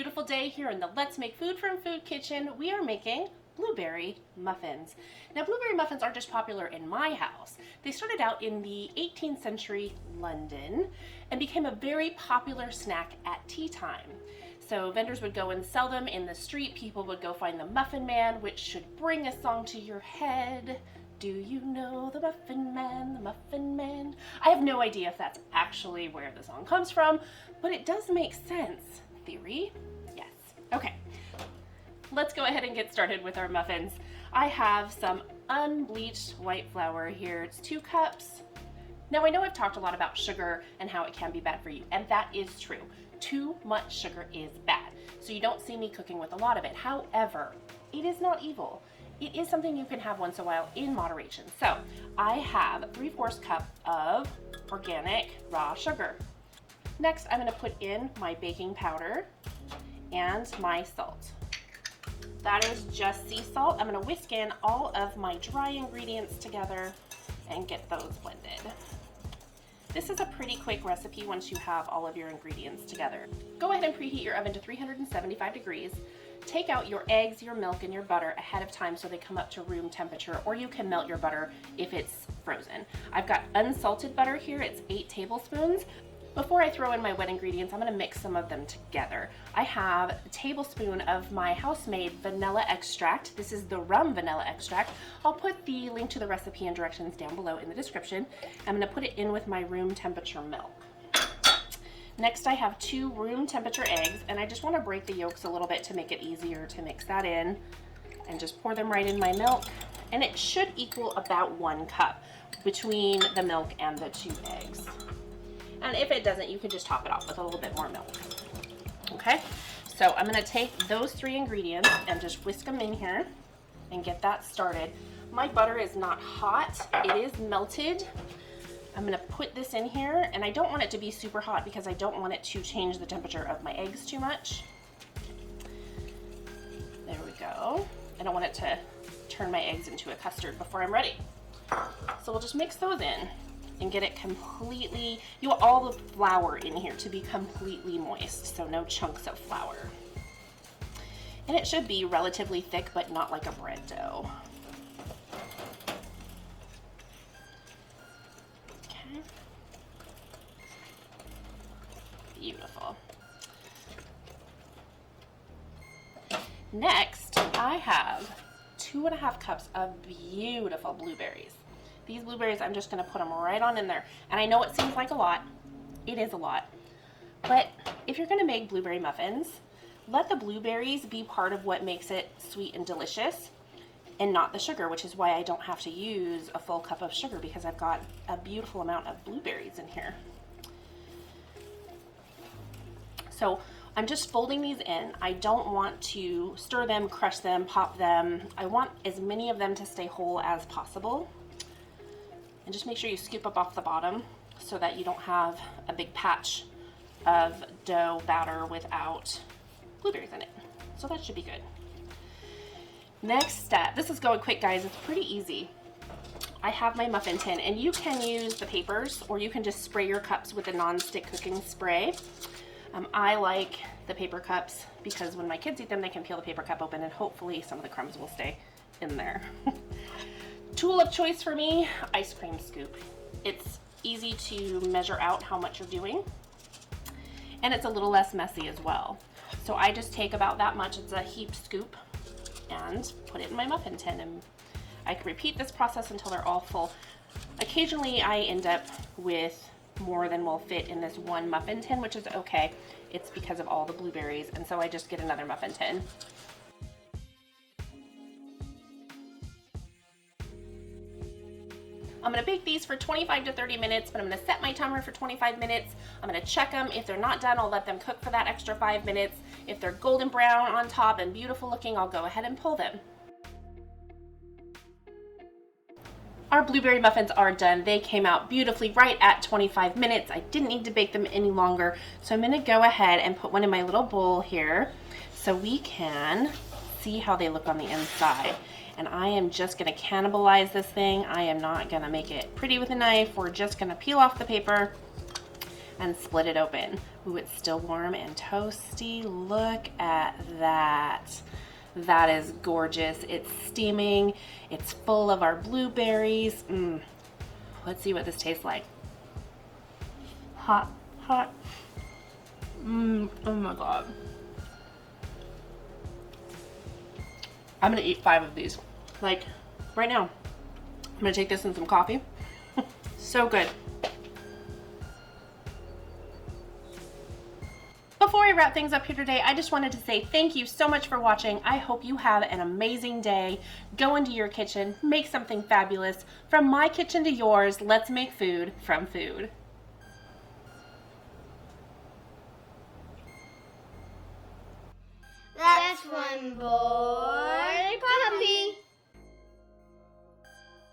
beautiful day here in the Let's Make Food from Food kitchen. We are making blueberry muffins. Now, blueberry muffins aren't just popular in my house. They started out in the 18th century London and became a very popular snack at tea time. So vendors would go and sell them in the street. People would go find the Muffin Man, which should bring a song to your head. Do you know the Muffin Man, the Muffin Man? I have no idea if that's actually where the song comes from, but it does make sense. Theory? Yes. Okay, let's go ahead and get started with our muffins. I have some unbleached white flour here. It's 2 cups. Now, I know I've talked a lot about sugar and how it can be bad for you, and that is true. Too much sugar is bad, so you don't see me cooking with a lot of it. However, it is not evil. It is something you can have once in a while in moderation. So I have 3/4 cup of organic raw sugar. Next, I'm going to put in my baking powder and my salt. That is just sea salt. I'm going to whisk in all of my dry ingredients together and get those blended. This is a pretty quick recipe once you have all of your ingredients together. Go ahead and preheat your oven to 375 degrees. Take out your eggs, your milk, and your butter ahead of time so they come up to room temperature, or you can melt your butter if it's frozen. I've got unsalted butter here. It's 8 tablespoons. Before I throw in my wet ingredients, I'm going to mix some of them together. I have a tablespoon of my house-made vanilla extract. This is the rum vanilla extract. I'll put the link to the recipe and directions down below in the description. I'm going to put it in with my room temperature milk. Next, I have 2 room temperature eggs, and I just want to break the yolks a little bit to make it easier to mix that in, and just pour them right in my milk. And it should equal about 1 cup between the milk and the 2 eggs. And if it doesn't, you can just top it off with a little bit more milk. Okay, so I'm going to take those 3 ingredients and just whisk them in here and get that started. My butter is not hot, it is melted. I'm going to put this in here, and I don't want it to be super hot because I don't want it to change the temperature of my eggs too much. There we go. I don't want it to turn my eggs into a custard before I'm ready. So we'll just mix those in and get it completely, you want all the flour in here to be completely moist, so no chunks of flour. And it should be relatively thick, but not like a bread dough. Okay. Beautiful. Next, I have 2½ cups of beautiful blueberries. These blueberries, I'm just going to put them right on in there. And I know it seems like a lot. It is a lot. But if you're going to make blueberry muffins, let the blueberries be part of what makes it sweet and delicious, and not the sugar, which is why I don't have to use a full cup of sugar, because I've got a beautiful amount of blueberries in here. So I'm just folding these in. I don't want to stir them, crush them, pop them. I want as many of them to stay whole as possible. And just make sure you scoop up off the bottom so that you don't have a big patch of dough batter without blueberries in it. So that should be good. Next step, this is going quick, guys. It's pretty easy. I have my muffin tin, and you can use the papers, or you can just spray your cups with a non-stick cooking spray. I like the paper cups because when my kids eat them, they can peel the paper cup open, and hopefully some of the crumbs will stay in there. Tool of choice for me, ice cream scoop. It's easy to measure out how much you're doing, and it's a little less messy as well. So I just take about that much, it's a heaped scoop, and put it in my muffin tin, and I can repeat this process until they're all full. Occasionally I end up with more than will fit in this one muffin tin, which is okay. It's because of all the blueberries, and so I just get another muffin tin. I'm going to bake these for 25 to 30 minutes, but I'm going to set my timer for 25 minutes. I'm going to check them. If they're not done, I'll let them cook for that extra 5 minutes. If they're golden brown on top and beautiful looking, I'll go ahead and pull them. Our blueberry muffins are done. They came out beautifully right at 25 minutes. I didn't need to bake them any longer. So I'm going to go ahead and put one in my little bowl here so we can see how they look on the inside. And I am just going to cannibalize this thing. I am not going to make it pretty with a knife. We're just going to peel off the paper, and split it open. Ooh, it's still warm and toasty. Look at that. That is gorgeous. It's steaming. It's full of our blueberries. Let's see what this tastes like. Hot, hot. Oh my God. I'm gonna eat 5 of these. Like, right now. I'm gonna take this in some coffee. So good. Before I wrap things up here today, I just wanted to say thank you so much for watching. I hope you have an amazing day. Go into your kitchen, make something fabulous. From my kitchen to yours, let's make food from food. That's one bowl.